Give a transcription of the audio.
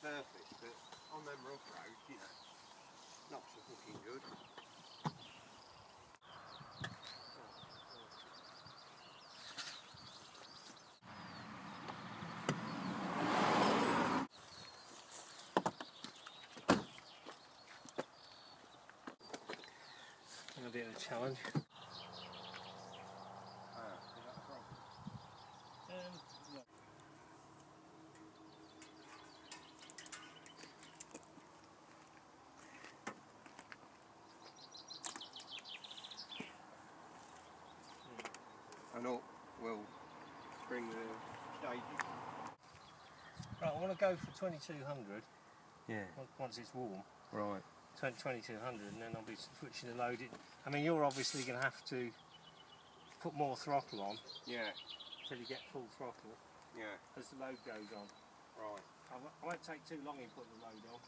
surface, but on them rough roads, you know, not so fucking good. A bit of a challenge. Is that a problem? No. And up we'll bring the stages. Right, I want to go for 2200. Yeah. Once it's warm. Right. 2200, and then I'll be switching the load. I mean, you're obviously going to have to put more throttle on. Yeah. Until you get full throttle. Yeah. As the load goes on. Right. I won't take too long in putting the load on.